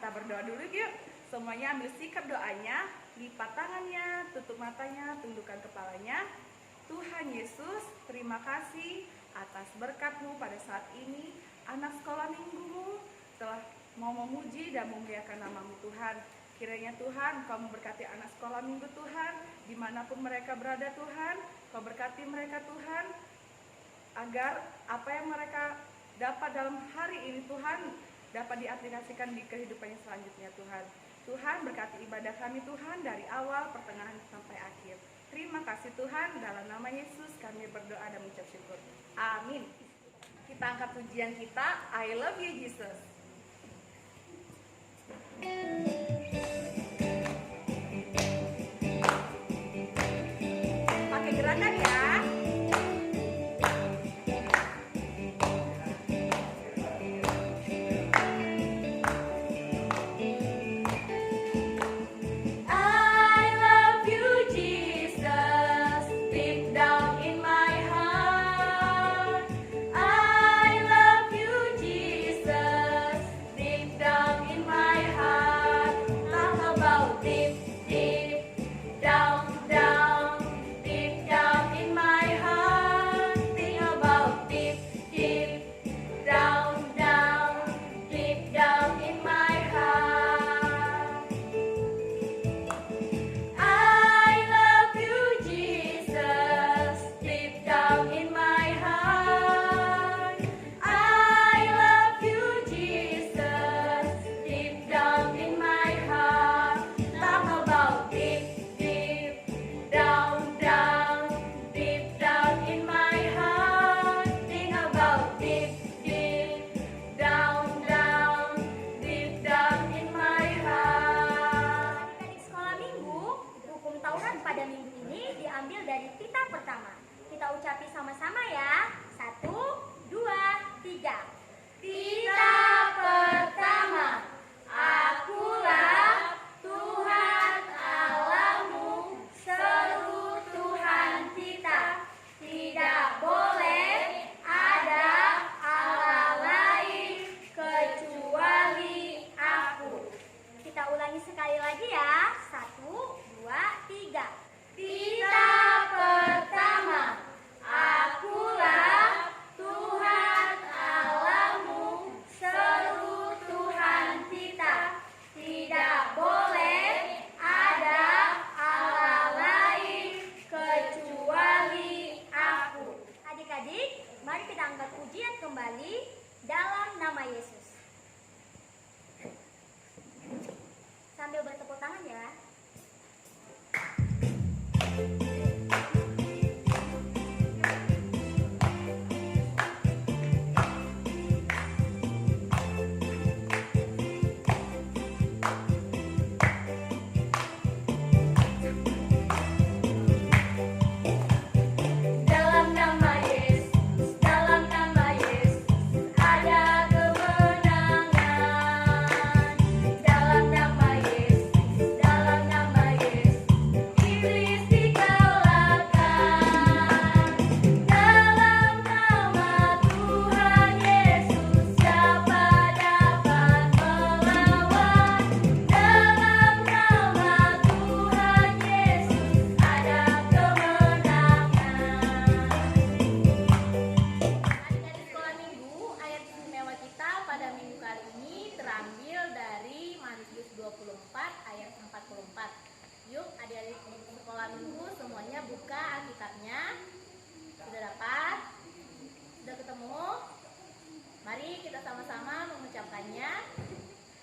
kita berdoa dulu yuk. Semuanya ambil sikap doanya, lipat tangannya, tutup matanya, tundukkan kepalanya. Tuhan Yesus, terima kasih atas berkat-Mu pada saat ini. Anak sekolah minggumu telah mau memuji dan memuliakan nama-Mu Tuhan. Kiranya Tuhan, Kau memberkati anak sekolah minggu Tuhan, dimanapun mereka berada Tuhan. Kau berkati mereka Tuhan, agar apa yang mereka dapat dalam hari ini Tuhan, dapat diaplikasikan di kehidupannya selanjutnya Tuhan. Tuhan berkati ibadah kami Tuhan dari awal, pertengahan sampai akhir. Terima kasih Tuhan, dalam nama Yesus kami berdoa dan mengucap syukur. Amin. Kita angkat pujian kita, I love you Jesus. Pakai gerakan ya.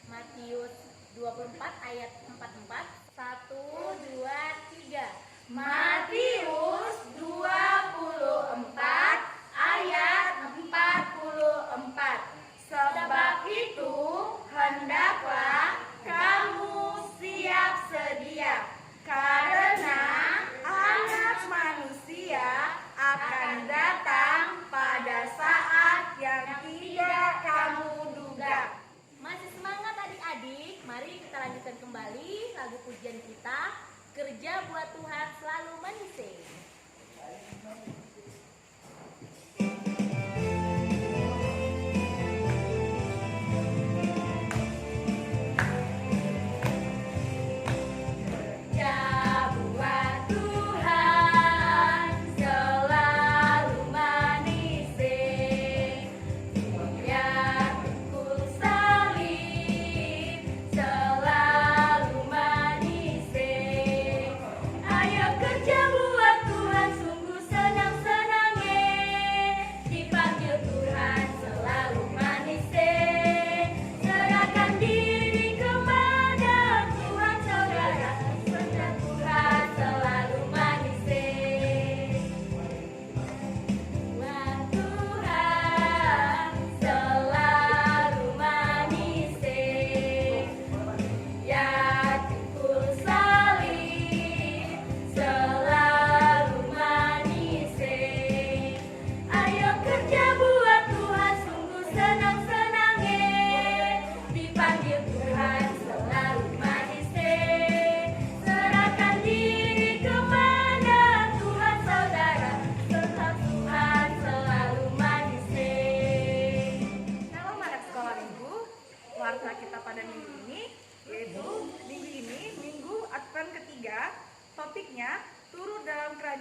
Matius 24 ayat 44. 1, 2, 3. Matius 24 ayat 44. Sebab itu hendaklah kamu siap sedia, karena Anak Manusia akan datang pada saat yang tidak kamu duga. Masih semangat adik-adik? Mari kita lanjutkan kembali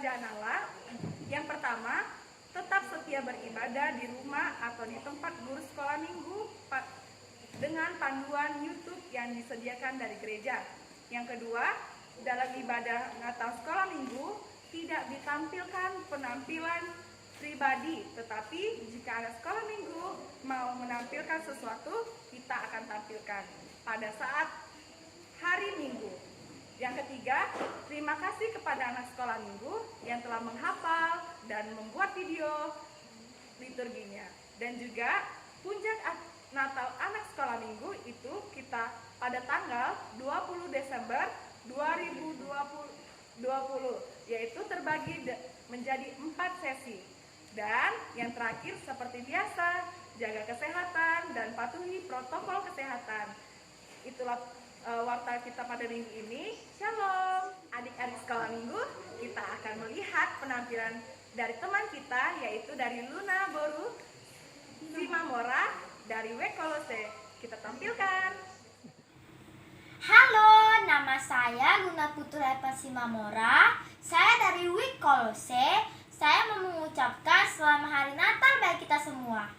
kerajaan Allah. Yang pertama, tetap setia beribadah di rumah atau di tempat guru sekolah minggu dengan panduan YouTube yang disediakan dari gereja. Yang kedua, dalam ibadah Natal sekolah minggu tidak ditampilkan penampilan pribadi, tetapi jika anak sekolah minggu mau menampilkan sesuatu, kita akan tampilkan pada saat hari Minggu. Yang ketiga, terima kasih kepada anak sekolah minggu yang telah menghafal dan membuat video liturginya. Dan juga puncak Natal anak sekolah minggu itu kita pada tanggal 20 Desember 2020, yaitu terbagi menjadi 4 sesi. Dan yang terakhir seperti biasa, jaga kesehatan dan patuhi protokol kesehatan. Itulah warta kita pada minggu ini. Shalom. Adik-adik sekolah minggu, kita akan melihat penampilan dari teman kita, yaitu dari Luna Boru Simamora dari Wekolose. Kita tampilkan. Halo, nama saya Luna Putra Simamora. Saya dari Wekolose. Saya mau mengucapkan selamat hari Natal bagi kita semua.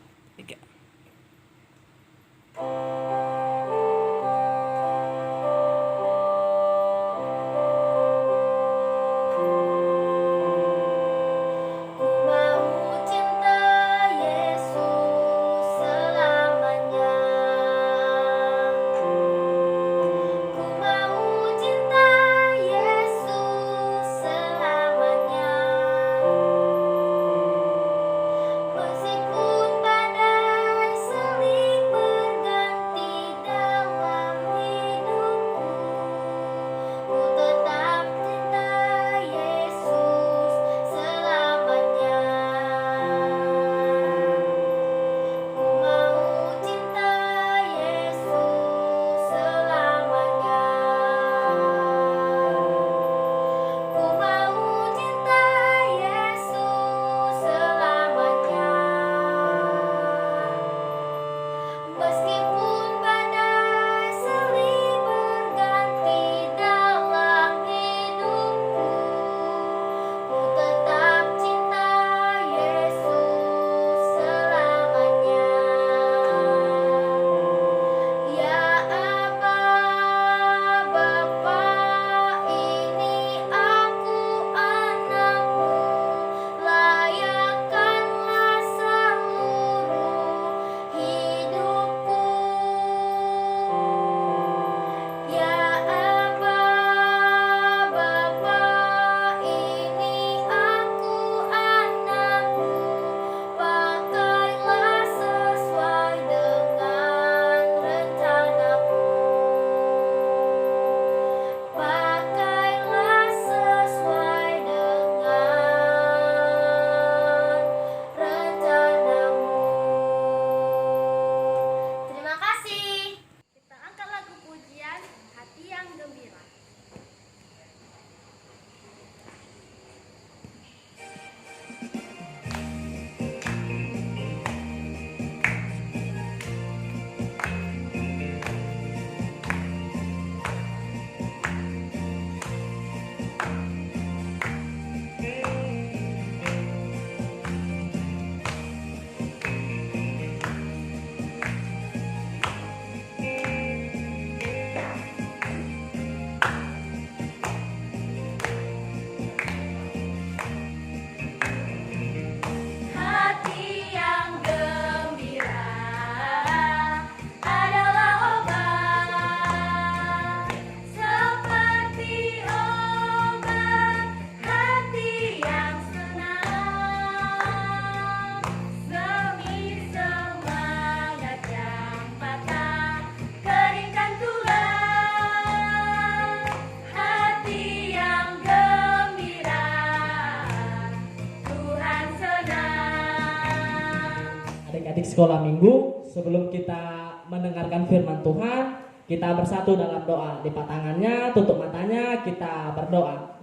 Adik-adik sekolah minggu, sebelum kita mendengarkan firman Tuhan, kita bersatu dalam doa. Lipat tangannya, tutup matanya, kita berdoa.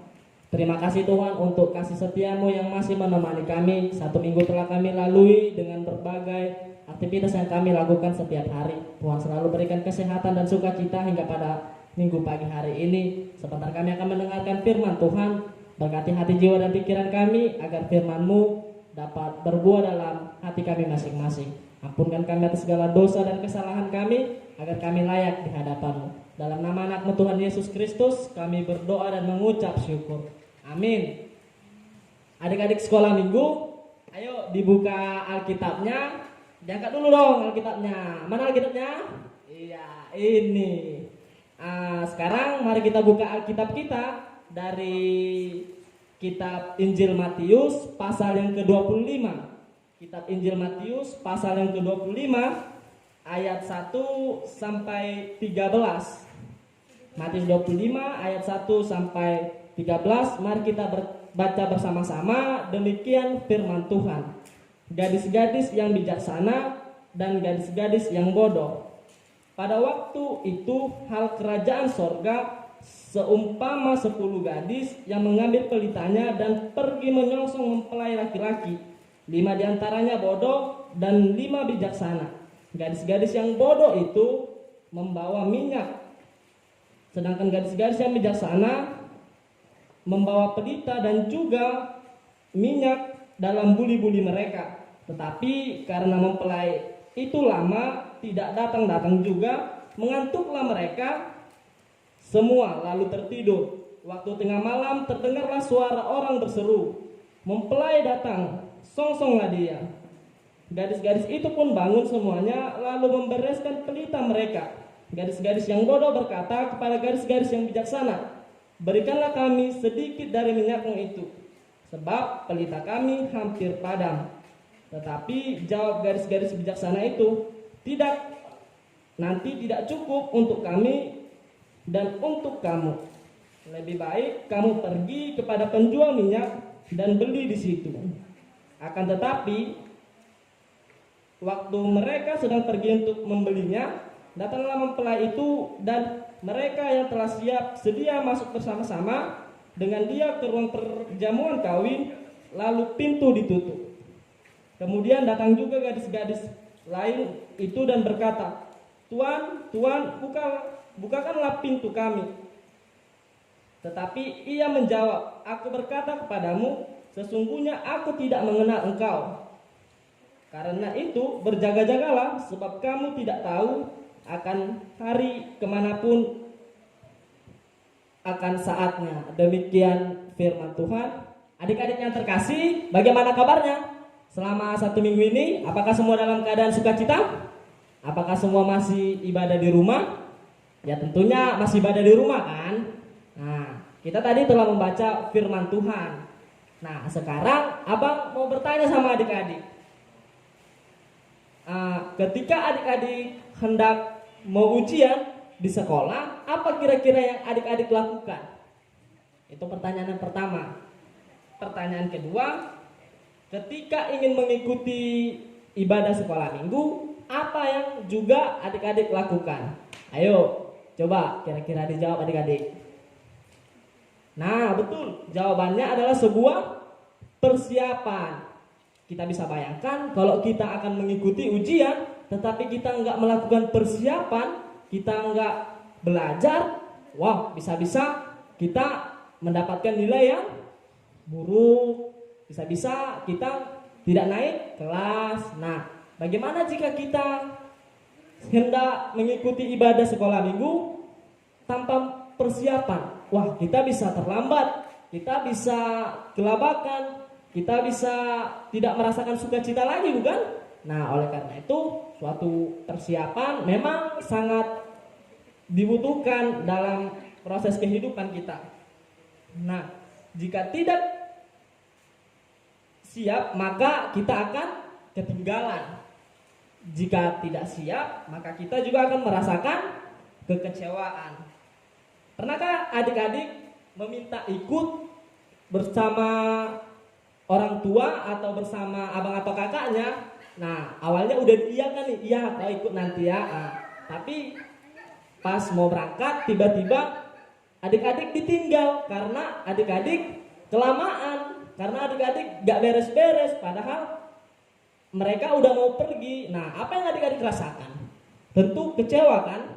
Terima kasih Tuhan untuk kasih setiamu yang masih menemani kami. 1 minggu telah kami lalui dengan berbagai aktivitas yang kami lakukan setiap hari. Tuhan selalu berikan kesehatan dan sukacita hingga pada minggu pagi hari ini. Sebentar kami akan mendengarkan firman Tuhan. Berkati hati, jiwa, dan pikiran kami agar firman-Mu dapat berbuah dalam hati kami masing-masing. Ampunkan kami atas segala dosa dan kesalahan kami agar kami layak di hadapan-Mu. Dalam nama anak-Mu Tuhan Yesus Kristus kami berdoa dan mengucap syukur. Amin. Adik-adik sekolah minggu, ayo dibuka Alkitabnya. Diangkat dulu dong Alkitabnya. Mana Alkitabnya? Iya, ini. Sekarang mari kita buka Alkitab kita dari kitab Injil Matius pasal yang ke-25. Kitab Injil Matius pasal yang ke-25 ayat 1 sampai 13. Matius 25 ayat 1 sampai 13. Mari kita baca bersama-sama. Demikian firman Tuhan. Gadis-gadis yang bijaksana dan gadis-gadis yang bodoh. Pada waktu itu hal kerajaan sorga seumpama 10 gadis yang mengambil pelitanya dan pergi menyongsong mempelai laki-laki. 5 diantaranya bodoh dan 5 bijaksana. Gadis-gadis yang bodoh itu membawa minyak, sedangkan gadis-gadis yang bijaksana membawa pelita dan juga minyak dalam buli-buli mereka. Tetapi karena mempelai itu lama tidak datang-datang juga, mengantuklah mereka semua lalu tertidur. Waktu tengah malam terdengarlah suara orang berseru, "Mempelai datang, songsonglah dia." Gadis-gadis itu pun bangun semuanya lalu membereskan pelita mereka. Gadis-gadis yang bodoh berkata kepada gadis-gadis yang bijaksana, "Berikanlah kami sedikit dari minyakmu itu, sebab pelita kami hampir padam." Tetapi jawab gadis-gadis bijaksana itu, "Tidak, nanti tidak cukup untuk kami dan untuk kamu. Lebih baik kamu pergi kepada penjual minyak dan beli di situ." Akan tetapi waktu mereka sedang pergi untuk membelinya, datanglah mempelai itu dan mereka yang telah siap sedia masuk bersama-sama dengan dia ke ruang perjamuan kawin, lalu pintu ditutup. Kemudian datang juga gadis-gadis lain itu dan berkata, "Tuan, Tuan, bukakanlah pintu kami." Tetapi ia menjawab, "Aku berkata kepadamu, sesungguhnya aku tidak mengenal engkau. Karena itu berjaga-jagalah, sebab kamu tidak tahu akan hari kemanapun akan saatnya." Demikian firman Tuhan. Adik-adik yang terkasih, bagaimana kabarnya? Selama 1 minggu ini, apakah semua dalam keadaan sukacita? Apakah semua masih ibadah di rumah? Ya tentunya masih ibadah di rumah kan? Nah, kita tadi telah membaca firman Tuhan. Nah, sekarang abang mau bertanya sama adik-adik. Ketika adik-adik hendak mau ujian di sekolah, apa kira-kira yang adik-adik lakukan? Itu pertanyaan yang pertama. Pertanyaan kedua, ketika ingin mengikuti ibadah sekolah minggu, apa yang juga adik-adik lakukan? Ayo, coba kira-kira dijawab adik-adik. Nah, betul. Jawabannya adalah sebuah persiapan. Kita bisa bayangkan kalau kita akan mengikuti ujian, tetapi kita nggak melakukan persiapan, kita nggak belajar, wah, bisa-bisa kita mendapatkan nilai yang buruk. Bisa-bisa kita tidak naik kelas. Nah, bagaimana jika kita hendak mengikuti ibadah sekolah minggu tanpa persiapan? Wah, kita bisa terlambat, kita bisa kelabakan, kita bisa tidak merasakan sukacita lagi, bukan? Nah, oleh karena itu, suatu persiapan memang sangat dibutuhkan dalam proses kehidupan kita. Nah, jika tidak siap, maka kita akan ketinggalan. Jika tidak siap, maka kita juga akan merasakan kekecewaan. Pernahkah adik-adik meminta ikut bersama orang tua atau bersama abang atau kakaknya? Nah, awalnya udah diiyakan nih, iya kau ikut nanti ya. Tapi pas mau berangkat, tiba-tiba adik-adik ditinggal karena adik-adik kelamaan. Karena adik-adik gak beres-beres, padahal mereka udah mau pergi. Nah, apa yang adik-adik rasakan? Tentu kecewa kan?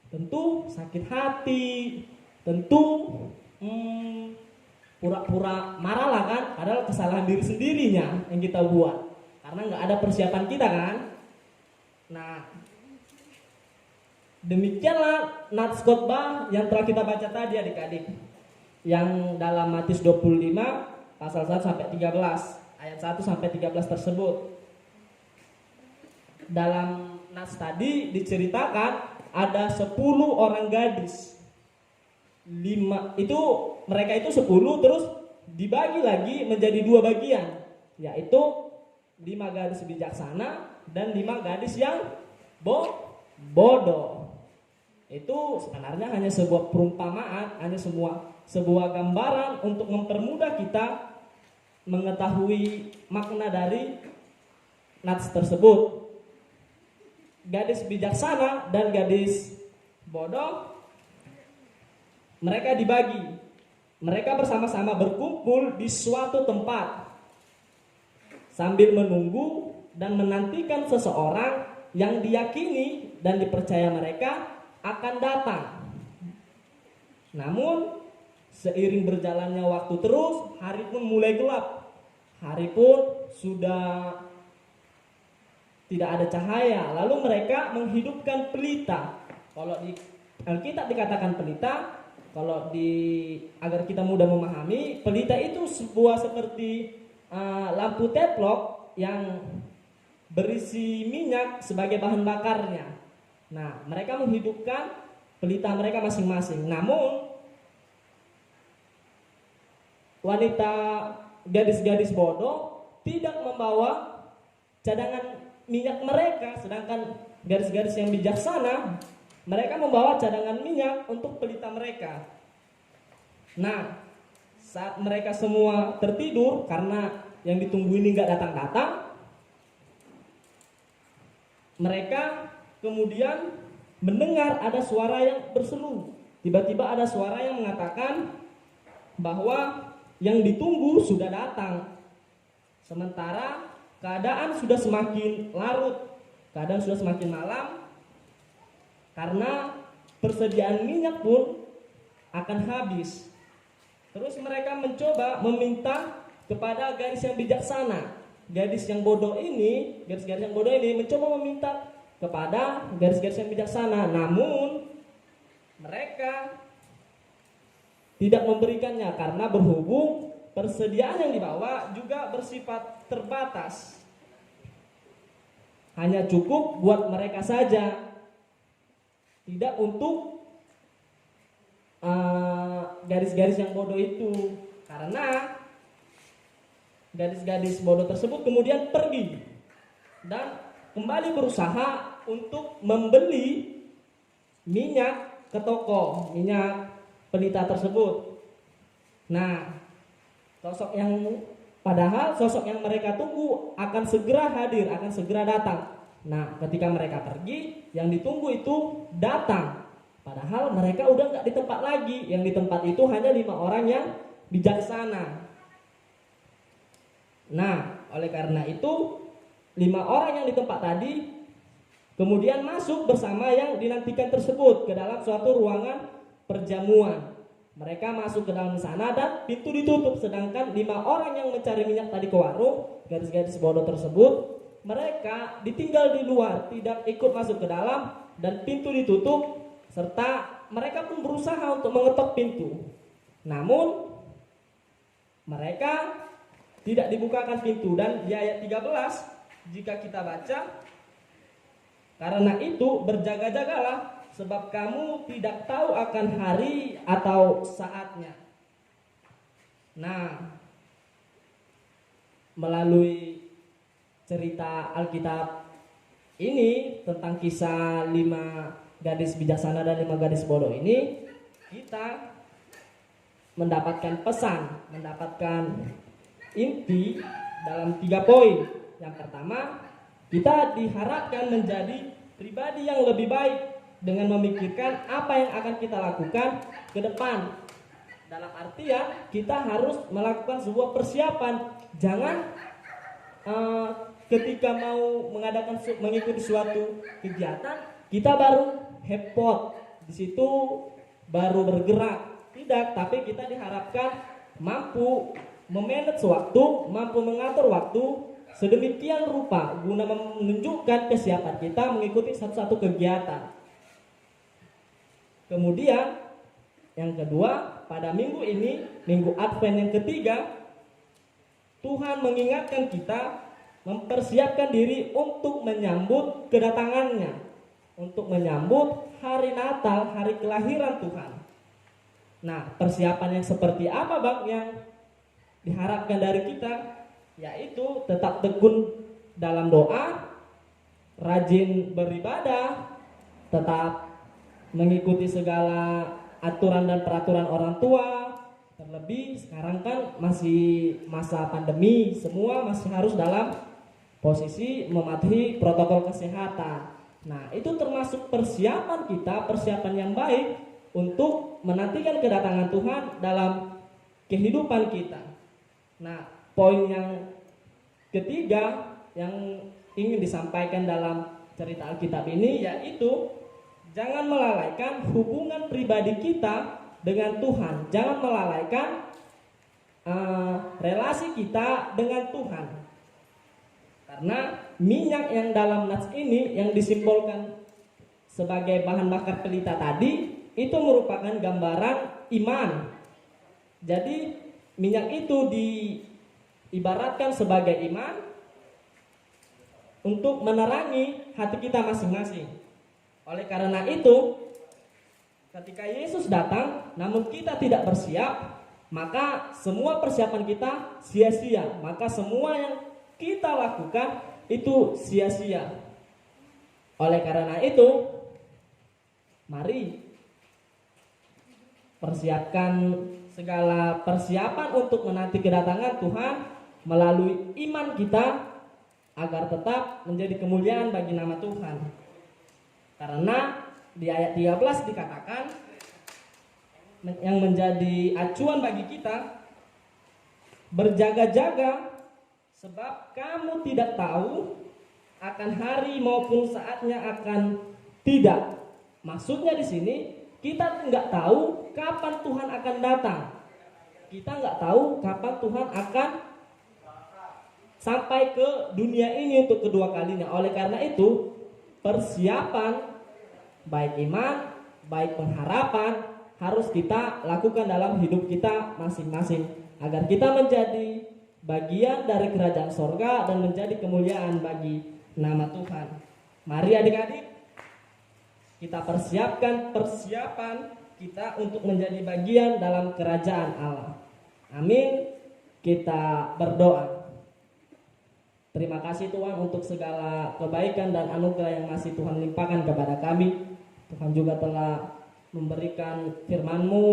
Tentu sakit hati. Tentu pura-pura marah lah kan, padahal kesalahan diri sendirinya yang kita buat karena nggak ada persiapan kita kan. Nah, demikianlah nats khotbah yang telah kita baca tadi adik-adik, yang dalam Matius 25 pasal 1 sampai 13 ayat 1 sampai 13 tersebut. Dalam nats tadi diceritakan ada 10 orang gadis. 5 itu mereka itu 10 terus dibagi lagi menjadi 2 bagian, yaitu 5 gadis bijaksana dan 5 gadis yang bodoh. Itu sebenarnya hanya sebuah perumpamaan, hanya sebuah gambaran untuk mempermudah kita mengetahui makna dari nats tersebut. Gadis bijaksana dan gadis bodoh mereka dibagi. Mereka bersama-sama berkumpul di suatu tempat sambil menunggu dan menantikan seseorang yang diyakini dan dipercaya mereka akan datang. Namun seiring berjalannya waktu terus, hari pun mulai gelap. Hari pun sudah tidak ada cahaya. Lalu mereka menghidupkan pelita. Kalau di Alkitab dikatakan pelita, kalau agar kita mudah memahami, pelita itu sebuah seperti lampu teplok yang berisi minyak sebagai bahan bakarnya. Nah, mereka menghidupkan pelita mereka masing-masing. Namun wanita gadis-gadis bodoh tidak membawa cadangan minyak mereka, sedangkan gadis-gadis yang bijaksana mereka membawa cadangan minyak untuk pelita mereka. Nah, saat mereka semua tertidur karena yang ditunggu ini nggak datang-datang, mereka kemudian mendengar ada suara yang berseru. Tiba-tiba ada suara yang mengatakan bahwa yang ditunggu sudah datang. Sementara keadaan sudah semakin larut, keadaan sudah semakin malam, karena persediaan minyak pun akan habis. Terus mereka mencoba meminta kepada gadis yang bijaksana. Gadis yang bodoh ini, gadis-gadis yang bodoh ini mencoba meminta kepada gadis-gadis yang bijaksana, namun mereka tidak memberikannya karena berhubung persediaan yang dibawa juga bersifat terbatas. Hanya cukup buat mereka saja, tidak untuk gadis-gadis yang bodoh itu. Karena gadis-gadis bodoh tersebut kemudian pergi dan kembali berusaha untuk membeli minyak ke toko, minyak pelita tersebut. Nah, sosok yang mereka tunggu akan segera hadir, akan segera datang. Nah, ketika mereka pergi, yang ditunggu itu datang. Padahal mereka udah nggak di tempat lagi. Yang di tempat itu hanya 5 orang yang bijaksana. Nah, oleh karena itu 5 orang yang di tempat tadi kemudian masuk bersama yang dinantikan tersebut ke dalam suatu ruangan perjamuan. Mereka masuk ke dalam sana dan pintu ditutup. Sedangkan 5 orang yang mencari minyak tadi ke warung, gadis-gadis bodoh tersebut, mereka ditinggal di luar, tidak ikut masuk ke dalam dan pintu ditutup, serta mereka pun berusaha untuk mengetok pintu. Namun mereka tidak dibukakan pintu. Dan di ayat 13 jika kita baca, karena itu berjaga-jagalah, sebab kamu tidak tahu akan hari atau saatnya. Nah, melalui cerita Alkitab ini tentang kisah 5 gadis bijaksana dan 5 gadis bodoh ini, kita mendapatkan pesan, mendapatkan inti dalam 3 poin. Yang pertama, kita diharapkan menjadi pribadi yang lebih baik dengan memikirkan apa yang akan kita lakukan ke depan. Dalam artian kita harus melakukan sebuah persiapan. Jangan ketika mau mengikuti suatu kegiatan kita baru hepot, di situ baru bergerak. Tidak, tapi kita diharapkan mampu memanage waktu, mampu mengatur waktu sedemikian rupa guna menunjukkan kesiapan kita mengikuti satu-satu kegiatan. Kemudian yang kedua, pada minggu ini, minggu Advent yang ketiga, Tuhan mengingatkan kita mempersiapkan diri untuk menyambut kedatangannya, untuk menyambut hari Natal, hari kelahiran Tuhan. Nah, persiapan yang seperti apa Bang yang diharapkan dari kita? Yaitu tetap tekun dalam doa, rajin beribadah, tetap mengikuti segala aturan dan peraturan orang tua. Terlebih sekarang kan masih masa pandemi, semua masih harus dalam posisi mematuhi protokol kesehatan. Nah, itu termasuk persiapan kita, persiapan yang baik untuk menantikan kedatangan Tuhan dalam kehidupan kita. Nah, poin yang ketiga yang ingin disampaikan dalam cerita Alkitab ini yaitu jangan melalaikan hubungan pribadi kita dengan Tuhan. Jangan melalaikan relasi kita dengan Tuhan. Karena minyak yang dalam nas ini yang disimbolkan sebagai bahan bakar pelita tadi itu merupakan gambaran iman. Jadi minyak itu diibaratkan sebagai iman untuk menerangi hati kita masing-masing. Oleh karena itu, ketika Yesus datang namun kita tidak bersiap, maka semua persiapan kita sia-sia. Maka semua yang kita lakukan itu sia-sia. Oleh karena itu, mari persiapkan segala persiapan untuk menanti kedatangan Tuhan melalui iman kita agar tetap menjadi kemuliaan bagi nama Tuhan. Karena di ayat 13 dikatakan yang menjadi acuan bagi kita, berjaga-jaga sebab kamu tidak tahu akan hari maupun saatnya akan tidak. Maksudnya di sini kita nggak tahu kapan Tuhan akan datang. Kita nggak tahu kapan Tuhan akan sampai ke dunia ini untuk kedua kalinya. Oleh karena itu, persiapan baik iman, baik pengharapan harus kita lakukan dalam hidup kita masing-masing agar kita menjadi bagian dari kerajaan sorga dan menjadi kemuliaan bagi nama Tuhan. Mari adik-adik, kita persiapkan persiapan kita untuk menjadi bagian dalam kerajaan Allah. Amin. Kita berdoa. Terima kasih Tuhan untuk segala kebaikan dan anugerah yang masih Tuhan limpahkan kepada kami. Tuhan juga telah memberikan firman-Mu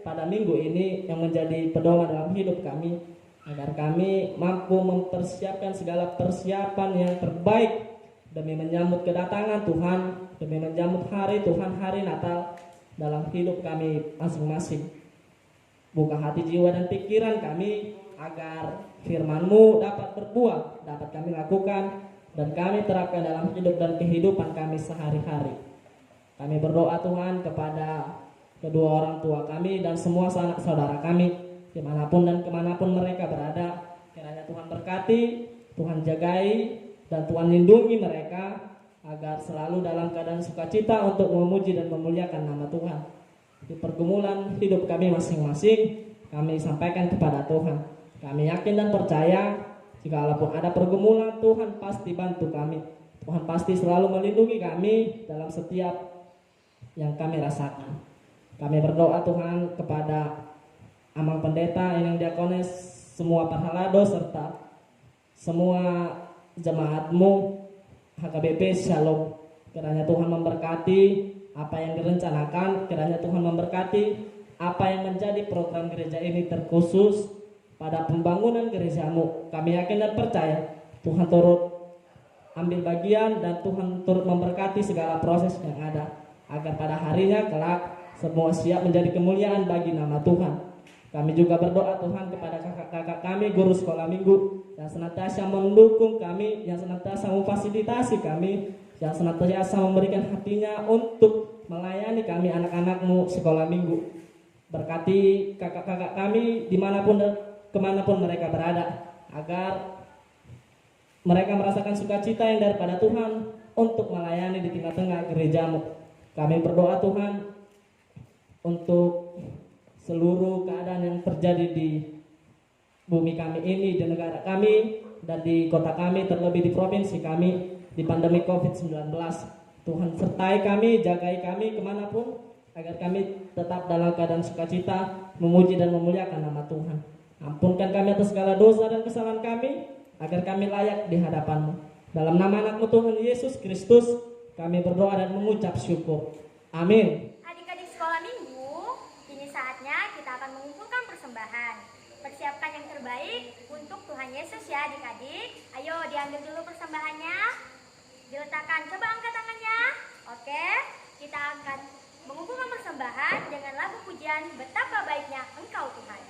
pada minggu ini yang menjadi pedoman dalam hidup kami, agar kami mampu mempersiapkan segala persiapan yang terbaik demi menyambut kedatangan Tuhan, demi menyambut hari Tuhan, hari Natal dalam hidup kami masing-masing. Buka hati, jiwa, dan pikiran kami agar firman-Mu dapat berbuah, dapat kami lakukan dan kami terapkan dalam hidup dan kehidupan kami sehari-hari. Kami berdoa Tuhan kepada kedua orang tua kami dan semua sanak saudara kami dimanapun dan kemanapun mereka berada. Kiranya Tuhan berkati, Tuhan jagai, dan Tuhan lindungi mereka agar selalu dalam keadaan sukacita untuk memuji dan memuliakan nama Tuhan. Di pergumulan hidup kami masing-masing, kami sampaikan kepada Tuhan. Kami yakin dan percaya jikalau ada pergumulan, Tuhan pasti bantu kami. Tuhan pasti selalu melindungi kami dalam setiap yang kami rasakan. Kami berdoa Tuhan kepada Amang Pendeta, Eneng Diakones, semua parhalado serta semua jemaat-Mu HKBP Shalom. Kiranya Tuhan memberkati apa yang direncanakan, kiranya Tuhan memberkati apa yang menjadi program gereja ini terkhusus pada pembangunan gereja-Mu. Kami yakin dan percaya Tuhan turut ambil bagian dan Tuhan turut memberkati segala proses yang ada, agar pada harinya kelak semua siap menjadi kemuliaan bagi nama Tuhan. Kami juga berdoa Tuhan kepada kakak-kakak kami, guru sekolah minggu yang senantiasa mendukung kami, yang senantiasa memfasilitasi kami, yang senantiasa memberikan hatinya untuk melayani kami anak-anak-Mu sekolah minggu. Berkati kakak-kakak kami dimanapun dan kemanapun mereka berada, agar mereka merasakan sukacita yang daripada Tuhan untuk melayani di tengah-tengah gerejamu. Kami berdoa Tuhan untuk seluruh keadaan yang terjadi di bumi kami ini, di negara kami, dan di kota kami, terlebih di provinsi kami, di pandemi COVID-19. Tuhan sertai kami, jagai kami kemanapun, agar kami tetap dalam keadaan sukacita, memuji dan memuliakan nama Tuhan. Ampunkan kami atas segala dosa dan kesalahan kami, agar kami layak di hadapan-Mu. Dalam nama anak-Mu Tuhan Yesus Kristus, kami berdoa dan mengucap syukur. Amin. Adik-adik sekolah minggu, kini saatnya kita akan mengumpulkan persembahan. Persiapkan yang terbaik untuk Tuhan Yesus ya adik-adik. Ayo diambil dulu persembahannya. Diletakkan, coba angkat tangannya. Oke, kita akan mengumpulkan persembahan dengan lagu pujian Betapa Baiknya Engkau Tuhan.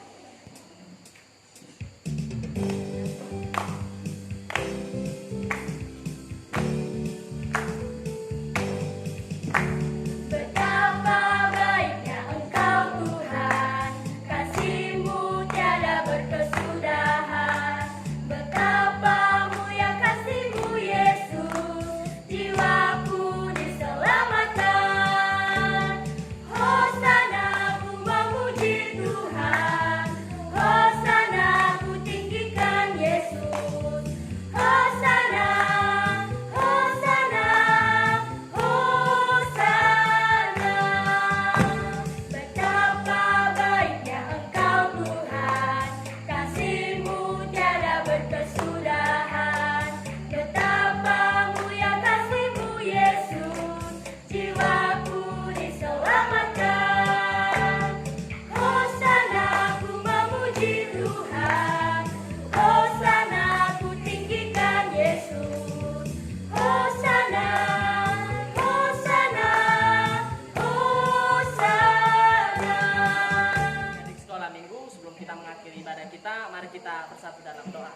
Mari kita bersatu dalam doa.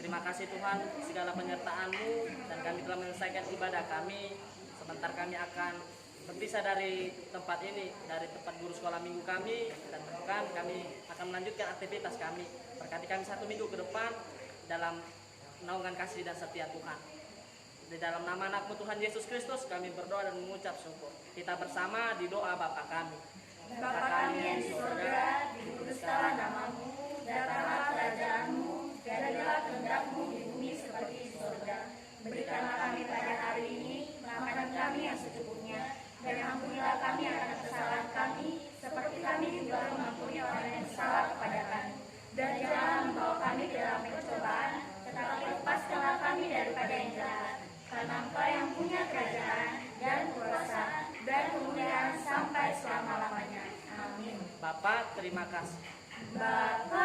Terima kasih Tuhan segala penyertaan-Mu, dan kami telah menyelesaikan ibadah kami. Sebentar kami akan berpisah dari tempat ini, dari tempat guru sekolah minggu kami, dan bahkan kami akan melanjutkan aktivitas kami. Berkati kami 1 minggu ke depan dalam naungan kasih dan setia Tuhan. Di dalam nama anak-Mu Tuhan Yesus Kristus kami berdoa dan mengucap syukur. Kita bersama di doa Bapa kami. Bapa kami yang di surga, dikuduskanlah nama-Mu, datanglah kerajaan-Mu, jadilah kehendak-Mu di bumi seperti di surga. Berikanlah kami pada hari ini makanan kami yang secukupnya, dan ampunilah kami akan kesalahan kami, seperti kami juga mengampuni orang yang bersalah kepada kami. Dan jangan membawa kami ke dalam pencobaan, tetapi lepaskanlah kami daripada yang jahat. Karena Engkau yang punya kerajaan dan kuasa dan kemuliaan sampai selama-lamanya. Amin. Bapa, terima kasih. Bapa